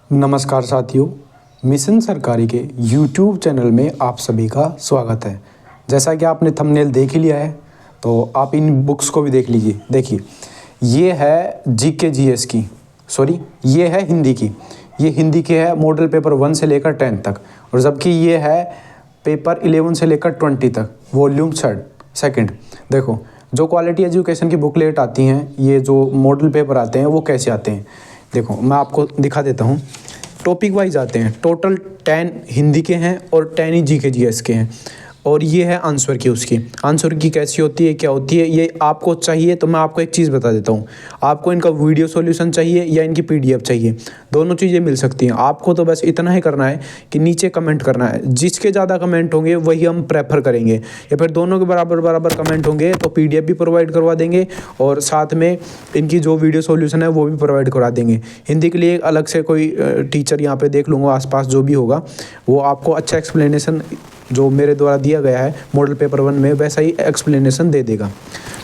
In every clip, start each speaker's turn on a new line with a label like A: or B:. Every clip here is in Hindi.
A: नमस्कार साथियों, मिशन सरकारी के YouTube चैनल में आप सभी का स्वागत है। जैसा कि आपने थंबनेल देख ही लिया है, तो आप इन बुक्स को भी देख लीजिए। देखिए, ये है जीके जीएस की, सॉरी ये है हिंदी की। ये हिंदी की है मॉडल पेपर 1 से लेकर 10 तक, और जबकि ये है पेपर 11 से लेकर 20 तक, वॉल्यूम सेकंड। देखो, जो क्वालिटी एजुकेशन की बुकलेट आती हैं, ये जो मॉडल पेपर आते हैं वो कैसे आते हैं, देखो मैं आपको दिखा देता हूँ। टॉपिक वाइज आते हैं, टोटल 10 हिंदी के हैं और 10 ही जीके जीएस के हैं। और ये है आंसर की, उसकी आंसर की कैसी होती है, क्या होती है, ये आपको चाहिए तो मैं आपको एक चीज़ बता देता हूँ। आपको इनका वीडियो सॉल्यूशन चाहिए या इनकी पीडीएफ चाहिए, दोनों चीज़ें मिल सकती हैं। आपको तो बस इतना ही करना है कि नीचे कमेंट करना है, जिसके ज़्यादा कमेंट होंगे वही हम प्रेफर करेंगे, या फिर दोनों के बराबर बराबर कमेंट होंगे तो पीडीएफ भी प्रोवाइड करवा देंगे और साथ में इनकी जो वीडियो सॉल्यूशन है वो भी प्रोवाइड करवा देंगे। हिंदी के लिए अलग से कोई टीचर यहाँ पे देख लूँगा, आसपास जो भी होगा वो आपको अच्छा एक्सप्लेनेशन जो मेरे द्वारा दिया गया है मॉडल पेपर 1 में वैसा ही एक्सप्लेनेशन दे देगा।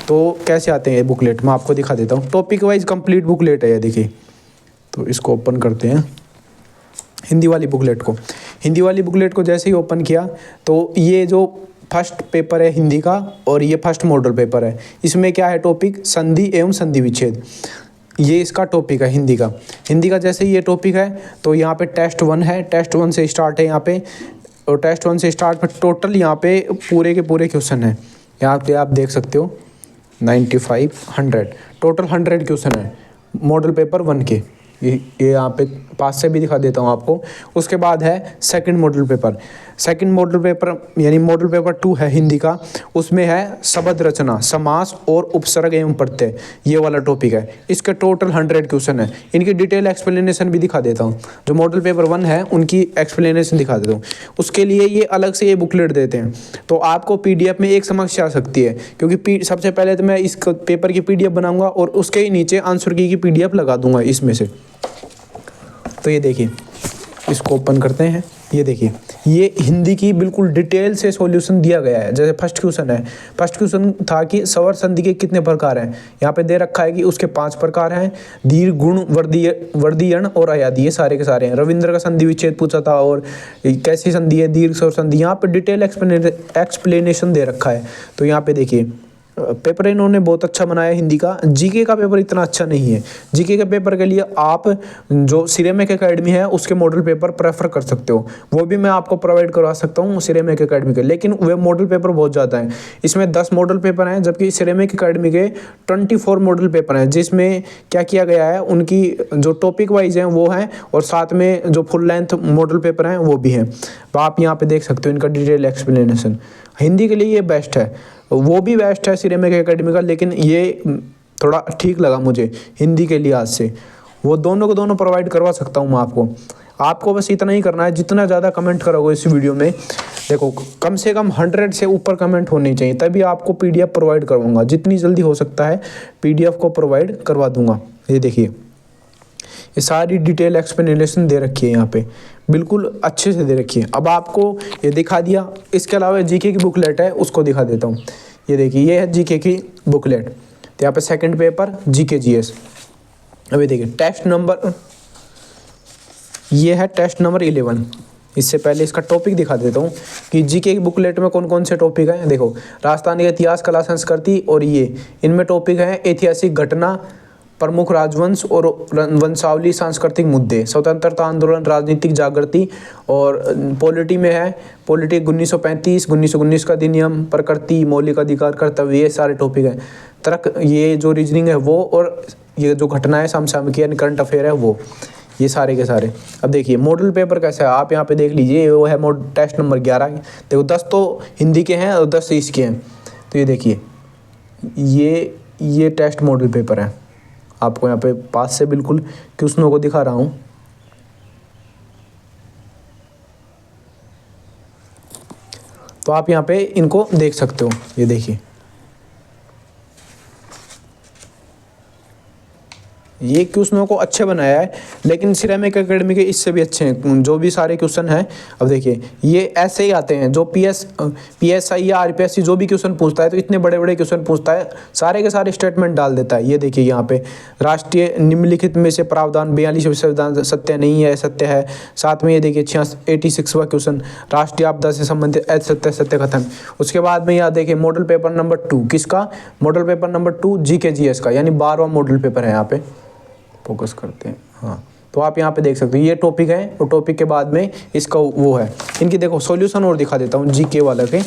A: तो कैसे आते हैं ये बुकलेट, मैं आपको दिखा देता हूँ। टॉपिक वाइज कंप्लीट बुकलेट है ये, देखिए। तो इसको ओपन करते हैं, हिंदी वाली बुकलेट को। हिंदी वाली बुकलेट को जैसे ही ओपन किया तो ये जो फर्स्ट पेपर है हिंदी का और ये फर्स्ट मॉडल पेपर है, इसमें क्या है टॉपिक, संधि एवं संधि विच्छेद। ये इसका टॉपिक है हिंदी का। हिंदी का जैसे ही ये टॉपिक है तो यहाँ पे टेस्ट 1 है, टेस्ट 1 से स्टार्ट है यहाँ पे, और टेस्ट 1 से स्टार्ट में टोटल यहाँ पे पूरे के पूरे क्वेश्चन हैं। यहाँ पे आप देख सकते हो 95 100 टोटल 100 क्वेश्चन है मॉडल पेपर 1 के। ये यहाँ पे पास से भी दिखा देता हूँ आपको। उसके बाद है second model paper. Second model paper यानी मॉडल पेपर 2 है हिंदी का, उसमें है शब्द रचना, समास और उपसर्ग एवं प्रत्यय, ये वाला टॉपिक है। इसके टोटल 100 क्वेश्चन है। इनकी डिटेल एक्सप्लेनेशन भी दिखा देता हूँ, जो मॉडल पेपर 1 है उनकी एक्सप्लेनेशन दिखा देता हूँ। उसके लिए ये अलग से ये बुकलेट देते हैं। तो आपको पीडीएफ में एक समस्या आ सकती है, क्योंकि सबसे पहले तो मैं इस पेपर की पीडीएफ बनाऊंगा और उसके ही नीचे आंसर की पीडीएफ लगा दूंगा इसमें से। तो ये देखिए, इसको ओपन करते हैं। ये देखिए, ये हिंदी की बिल्कुल डिटेल से सॉल्यूशन दिया गया है। जैसे फर्स्ट क्वेश्चन है, फर्स्ट क्वेश्चन था कि स्वर संधि के कितने प्रकार हैं। यहाँ पे दे रखा है कि उसके 5 प्रकार हैं, दीर्घ, गुण, वर्धीयण और अयादी, ये सारे के सारे हैं। रविंद्र का संधि विच्छेद पूछा था, और कैसी संधि है, दीर्घ स्वर संधि। यहाँ पे डिटेल एक्सप्लेनेशन दे रखा है। तो यहाँ पे देखिए, पेपर इन्होंने बहुत अच्छा बनाया हिंदी का। जीके का पेपर इतना अच्छा नहीं है। जीके के पेपर के लिए आप जो सिरेमिक एकेडमी है उसके मॉडल पेपर प्रेफर कर सकते हो, वो भी मैं आपको प्रोवाइड करवा सकता हूँ सिरेमिक एकेडमी के, लेकिन वे मॉडल पेपर बहुत ज़्यादा हैं। इसमें 10 मॉडल पेपर हैं, जबकि सिरेमिक एकेडमी के 24 मॉडल पेपर हैं, जिसमें क्या किया गया है, उनकी जो टॉपिक वाइज हैं वो हैं, और साथ में जो फुल लेंथ मॉडल पेपर हैं वो भी हैं। तो आप यहाँ पे देख सकते हो इनका डिटेल एक्सप्लेनेशन। हिंदी के लिए ये बेस्ट है, वो भी बेस्ट है सिरेमिक एकेडमी का, लेकिन ये थोड़ा ठीक लगा मुझे हिंदी के लिहाज से। वो दोनों को दोनों प्रोवाइड करवा सकता हूँ मैं आपको। आपको बस इतना ही करना है, जितना ज़्यादा कमेंट करोगे इस वीडियो में, देखो कम से कम 100 से ऊपर कमेंट होने चाहिए, तभी आपको पीडीएफ प्रोवाइड करवाऊँगा। जितनी जल्दी हो सकता है पीडीएफ को प्रोवाइड करवा दूँगा। ये देखिए, ये सारी डिटेल एक्सप्लेनेशन दे रखी है यहाँ पे, बिल्कुल अच्छे से दे रखी है। अब आपको ये दिखा दिया, इसके अलावा जीके की बुकलेट है उसको दिखा देता हूँ। ये देखिए, ये है जीके की बुकलेट। तो यहाँ पे सेकंड पेपर जीके जीएस। अभी देखिए टेस्ट नंबर, ये है टेस्ट नंबर 11। इससे पहले इसका टॉपिक दिखा देता हूँ कि जीके की बुकलेट में कौन कौन से टॉपिक हैं। देखो, राजस्थान का इतिहास, कला, संस्कृति, और ये इनमें टॉपिक है ऐतिहासिक घटना, प्रमुख राजवंश और वंशावली, सांस्कृतिक मुद्दे, स्वतंत्रता आंदोलन, राजनीतिक जागृति, और पॉलिटी में है पॉलिटी 1935, 1919 का अधिनियम, प्रकृति, मौलिक अधिकार, कर्तव्य, ये सारे टॉपिक हैं। तर्क, ये जो रीजनिंग है वो, और ये जो घटनाएं समसामयिक यानी करंट अफेयर है वो, ये सारे के सारे। अब देखिए मॉडल पेपर कैसा है, आप यहाँ पे देख लीजिए। वो है टेस्ट नंबर 11। देखो 10 तो हिंदी के हैं और 10 इसके हैं। तो ये देखिए, ये टेस्ट मॉडल पेपर है। आपको यहाँ पे पास से बिल्कुल क्वेश्चनों को दिखा रहा हूँ। तो आप यहाँ पे इनको देख सकते हो। ये देखिए, ये क्वेश्चनों को अच्छे बनाया है, लेकिन सिरेमिक एकेडमी के इससे भी अच्छे हैं जो भी सारे क्वेश्चन हैं। अब देखिए ये ऐसे ही आते हैं, जो PSI या RPSC जो भी क्वेश्चन पूछता है तो इतने बड़े बड़े क्वेश्चन पूछता है, सारे के सारे स्टेटमेंट डाल देता है। ये देखिए यहाँ पे राष्ट्रीय निम्नलिखित में से प्रावधान 42 संविधान सत्य नहीं है, सत्य है। साथ में ये देखिए 86वां क्वेश्चन राष्ट्रीय आपदा से संबंधित असत्य सत्य कथन। उसके बाद में यहाँ देखिए मॉडल पेपर नंबर 2 किसका, model paper number 2 GK GS का, यानी 12वां मॉडल पेपर है। यहाँ पे फोकस करते हैं, हाँ तो आप यहाँ पे देख सकते हो ये टॉपिक है, और टॉपिक के बाद में इसका वो है। इनकी देखो सॉल्यूशन और दिखा देता हूँ GK वाला के।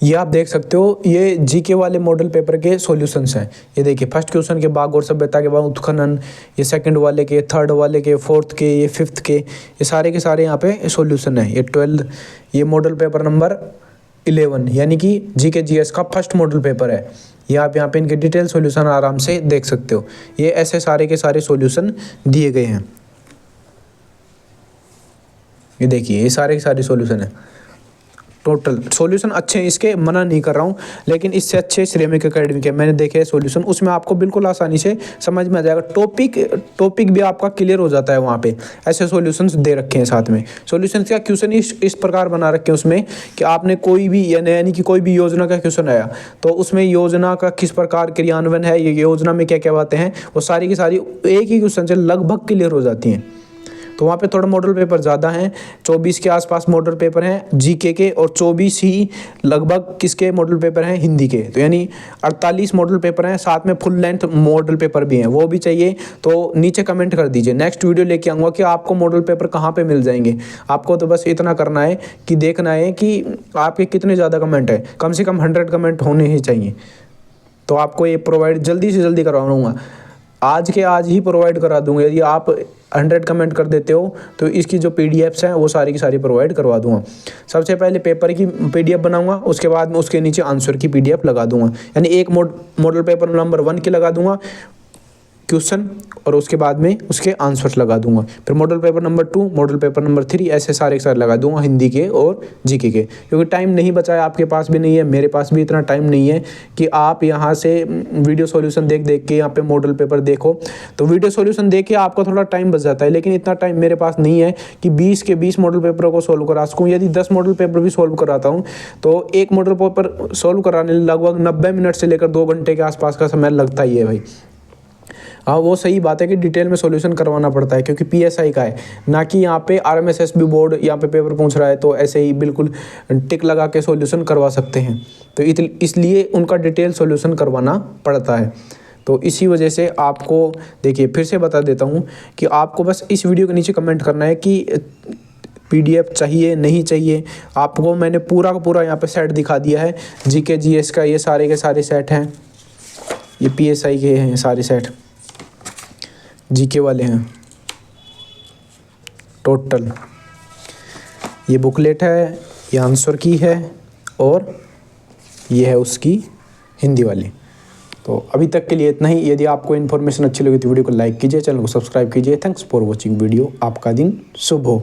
A: ये आप देख सकते हो ये GK वाले मॉडल पेपर के सॉल्यूशंस हैं। ये देखिए फर्स्ट क्वेश्चन के बाघ और सभ्यता के बाद उत्खनन, ये सेकंड वाले के, थर्ड वाले के, फोर्थ के, ये फिफ्थ के, ये सारे के सारे यहाँ पे सॉल्यूशन है। ये 12 ये मॉडल पेपर नंबर 11 यानी कि GK GS का फर्स्ट मॉडल पेपर है। ये आप यहाँ पे इनके डिटेल सॉल्यूशन आराम से देख सकते हो। ये ऐसे सारे के सारे सॉल्यूशन दिए गए हैं। ये देखिए ये सारे के सारे सॉल्यूशन है। टोटल सॉल्यूशन अच्छे हैं इसके, मना नहीं कर रहा हूँ, लेकिन इससे अच्छे सिरेमिक एकेडमी के मैंने देखे हैं सॉल्यूशन, उसमें आपको बिल्कुल आसानी से समझ में आ जाएगा। टॉपिक भी आपका क्लियर हो जाता है वहाँ पे। ऐसे सॉल्यूशंस दे रखे हैं साथ में। सॉल्यूशंस का क्वेश्चन इस प्रकार बना रखे हैं उसमें कि आपने कोई भी यानी कि कोई भी योजना का क्वेश्चन आया तो उसमें योजना का किस प्रकार क्रियान्वयन है, ये योजना में क्या क्या बातें हैं, वो सारी की सारी एक ही क्वेश्चन से लगभग क्लियर हो जाती हैं। तो वहाँ पे थोड़ा मॉडल पेपर ज़्यादा हैं, 24 के आसपास मॉडल पेपर हैं GK के, और 24 ही लगभग किसके मॉडल पेपर हैं, हिंदी के। तो यानी 48 मॉडल पेपर हैं, साथ में फुल लेंथ मॉडल पेपर भी हैं। वो भी चाहिए तो नीचे कमेंट कर दीजिए, नेक्स्ट वीडियो लेके आऊँगा कि आपको मॉडल पेपर कहाँ पर मिल जाएंगे। आपको तो बस इतना करना है कि देखना है कि आपके कितने ज़्यादा कमेंट है, कम से कम 100 कमेंट होने ही चाहिए। तो आपको ये प्रोवाइड जल्दी से जल्दी करवाऊँगा, आज के आज ही प्रोवाइड करा दूंगा। यदि आप 100 कमेंट कर देते हो तो इसकी जो PDFs हैं वो सारी की सारी प्रोवाइड करवा दूंगा। सबसे पहले पेपर की PDF बनाऊंगा, उसके बाद में उसके नीचे आंसर की PDF लगा दूंगा। यानी एक मॉडल पेपर नंबर 1 की लगा दूंगा क्वेश्चन, और उसके बाद में उसके आंसर्स लगा दूंगा। फिर model paper number 2, model paper number 3, ऐसे सारे लगा दूंगा हिंदी के और GK के। क्योंकि टाइम नहीं बचा है, आपके पास भी नहीं है, मेरे पास भी इतना टाइम नहीं है कि आप यहाँ से वीडियो सॉल्यूशन देख के यहाँ पे मॉडल पेपर देखो। तो वीडियो सॉल्यूशन देख के आपका थोड़ा टाइम बच जाता है, लेकिन इतना टाइम मेरे पास नहीं है कि 20 के 20 मॉडल पेपरों को सोल्व करा सकूँ। यदि 10 मॉडल पेपर भी सोल्व कराता हूँ तो एक मॉडल पेपर सोल्व कराने लगभग 90 मिनट से लेकर 2 घंटे के आसपास का समय लगता ही है भाई। हाँ वो सही बात है कि डिटेल में सॉल्यूशन करवाना पड़ता है, क्योंकि PSI का है, ना कि यहाँ पे RMSSB बोर्ड यहाँ पे पेपर पूछ रहा है तो ऐसे ही बिल्कुल टिक लगा के सॉल्यूशन करवा सकते हैं। तो इसलिए उनका डिटेल सॉल्यूशन करवाना पड़ता है। तो इसी वजह से आपको देखिए फिर से बता देता हूँ कि आपको बस इस वीडियो के नीचे कमेंट करना है कि PDF चाहिए नहीं चाहिए। आपको मैंने पूरा का पूरा यहाँ पे सेट दिखा दिया है। GK GS का ये सारे के सारे सेट हैं, ये PSI के हैं सारे सेट, GK वाले हैं टोटल। ये बुकलेट है, ये आंसर की है, और ये है उसकी हिंदी वाली। तो अभी तक के लिए इतना ही। यदि आपको इन्फॉर्मेशन अच्छी लगी तो वीडियो को लाइक कीजिए, चैनल को सब्सक्राइब कीजिए। Thanks for watching video. आपका दिन शुभ हो।